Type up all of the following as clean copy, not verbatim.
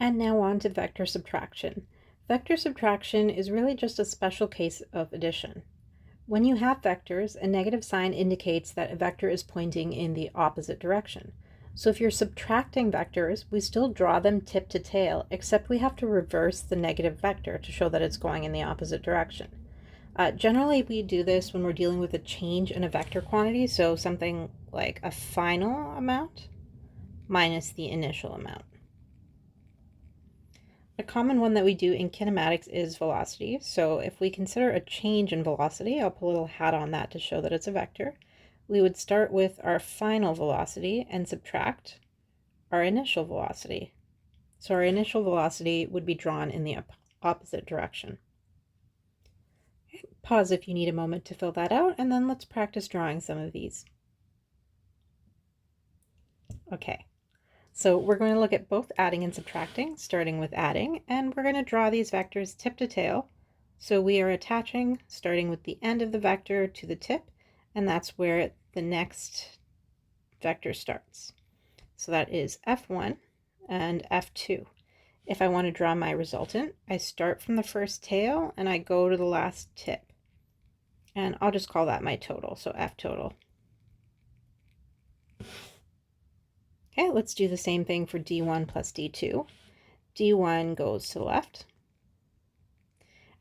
And now on to vector subtraction. Vector subtraction is really just a special case of addition. When you have vectors, a negative sign indicates that a vector is pointing in the opposite direction. So if you're subtracting vectors, we still draw them tip to tail, except we have to reverse the negative vector to show that it's going in the opposite direction. Generally, we do this when we're dealing with a change in a vector quantity, so something like a final amount minus the initial amount. A common one that we do in kinematics is velocity. So if we consider a change in velocity, I'll put a little hat on that to show that it's a vector. We would start with our final velocity and subtract our initial velocity. So our initial velocity would be drawn in the opposite direction. Pause if you need a moment to fill that out, and then let's practice drawing some of these. Okay. So we're going to look at both adding and subtracting, starting with adding, and we're going to draw these vectors tip to tail. So we are attaching, starting with the end of the vector to the tip, and that's where the next vector starts. So that is F1 and F2. If I want to draw my resultant, I start from the first tail and I go to the last tip. And I'll just call that my total, so F total. Okay, let's do the same thing for D1 plus D2. D1 goes to the left,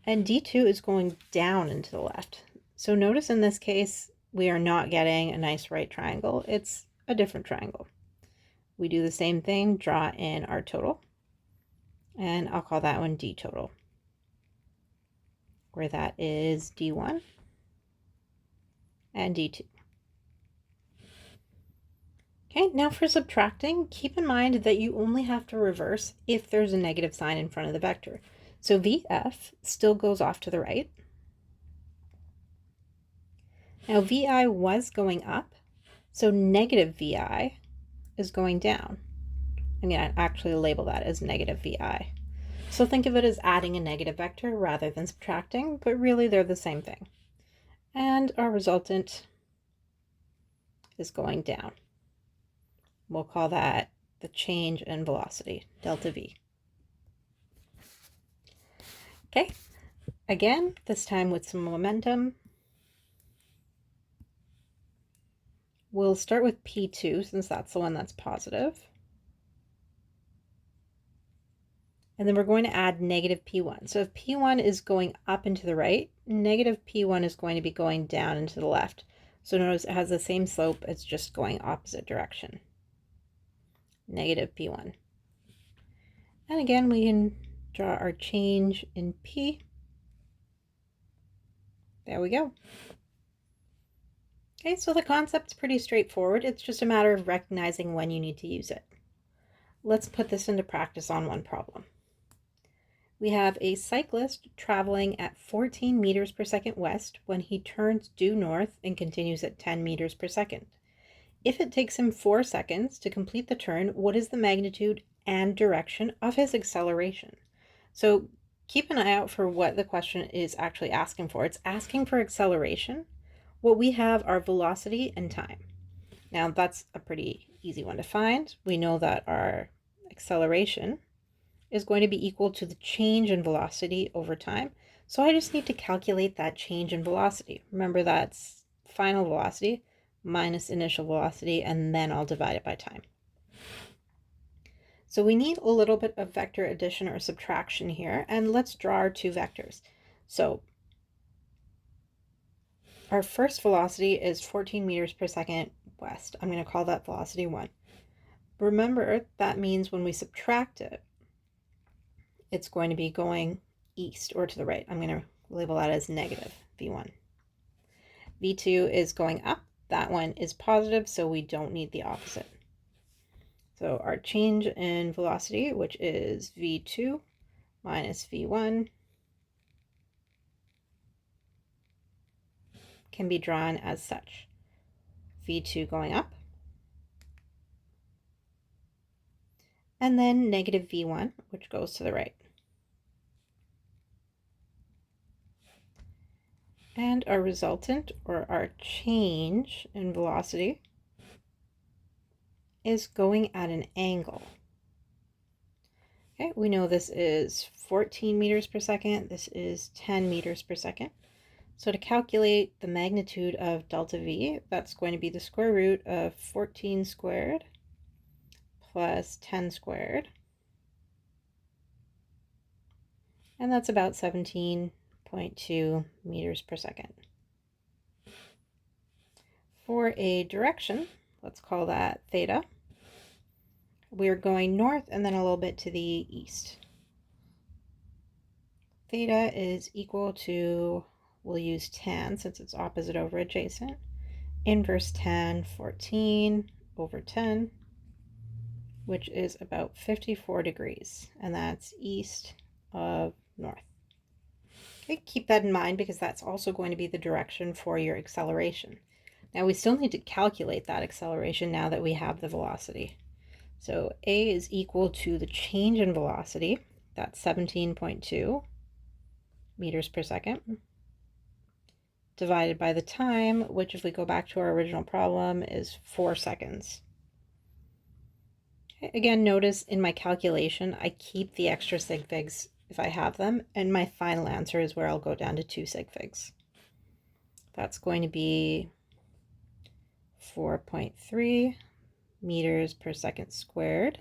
and D2 is going down and to the left. So notice in this case, we are not getting a nice right triangle. It's a different triangle. We do the same thing, draw in our total, and I'll call that one D total, where that is D1 and D2. Okay, now for subtracting, keep in mind that you only have to reverse if there's a negative sign in front of the vector. So VF still goes off to the right. Now VI was going up, so negative VI is going down. I'm going to actually label that as negative VI. So think of it as adding a negative vector rather than subtracting, but really they're the same thing. And our resultant is going down. We'll call that the change in velocity, delta V. Okay, again, this time with some momentum. We'll start with P2 since that's the one that's positive. And then we're going to add negative P1. So if P1 is going up and to the right, negative P1 is going to be going down and to the left. So notice it has the same slope, it's just going opposite direction. Negative P1. And again, we can draw our change in P. There we go. Okay, so the concept's pretty straightforward. It's just a matter of recognizing when you need to use it. Let's put this into practice on one problem. We have a cyclist traveling at 14 meters per second west when he turns due north and continues at 10 meters per second. If it takes him 4 seconds to complete the turn, what is the magnitude and direction of his acceleration? So keep an eye out for what the question is actually asking for. It's asking for acceleration. What we have are velocity and time. Now that's a pretty easy one to find. We know that our acceleration is going to be equal to the change in velocity over time. So I just need to calculate that change in velocity. Remember, that's final velocity minus initial velocity, and then I'll divide it by time. So we need a little bit of vector addition or subtraction here, and let's draw our two vectors. So our first velocity is 14 meters per second west. I'm going to call that velocity 1. Remember, that means when we subtract it, it's going to be going east or to the right. I'm going to label that as negative V1. V2 is going up. That one is positive, so we don't need the opposite. So our change in velocity, which is V2 minus V1, can be drawn as such. V2 going up, and then negative V1, which goes to the right. And our resultant, or our change in velocity, is going at an angle. Okay, we know this is 14 meters per second. This is 10 meters per second. So to calculate the magnitude of delta V, that's going to be the square root of 14 squared plus 10 squared. And that's about 17.2 meters per second. For a direction, let's call that theta, we're going north and then a little bit to the east. Theta is equal to, we'll use tan since it's opposite over adjacent, inverse tan 14 over 10, which is about 54 degrees, and that's east of north. Okay, keep that in mind because that's also going to be the direction for your acceleration. Now we still need to calculate that acceleration now that we have the velocity. So A is equal to the change in velocity, that's 17.2 meters per second, divided by the time, which if we go back to our original problem is 4 seconds. Okay, again, notice in my calculation, I keep the extra sig figs if I have them, and my final answer is where I'll go down to 2 sig figs. That's going to be 4.3 meters per second squared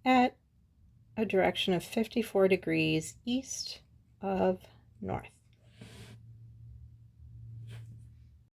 at a direction of 54 degrees east of north.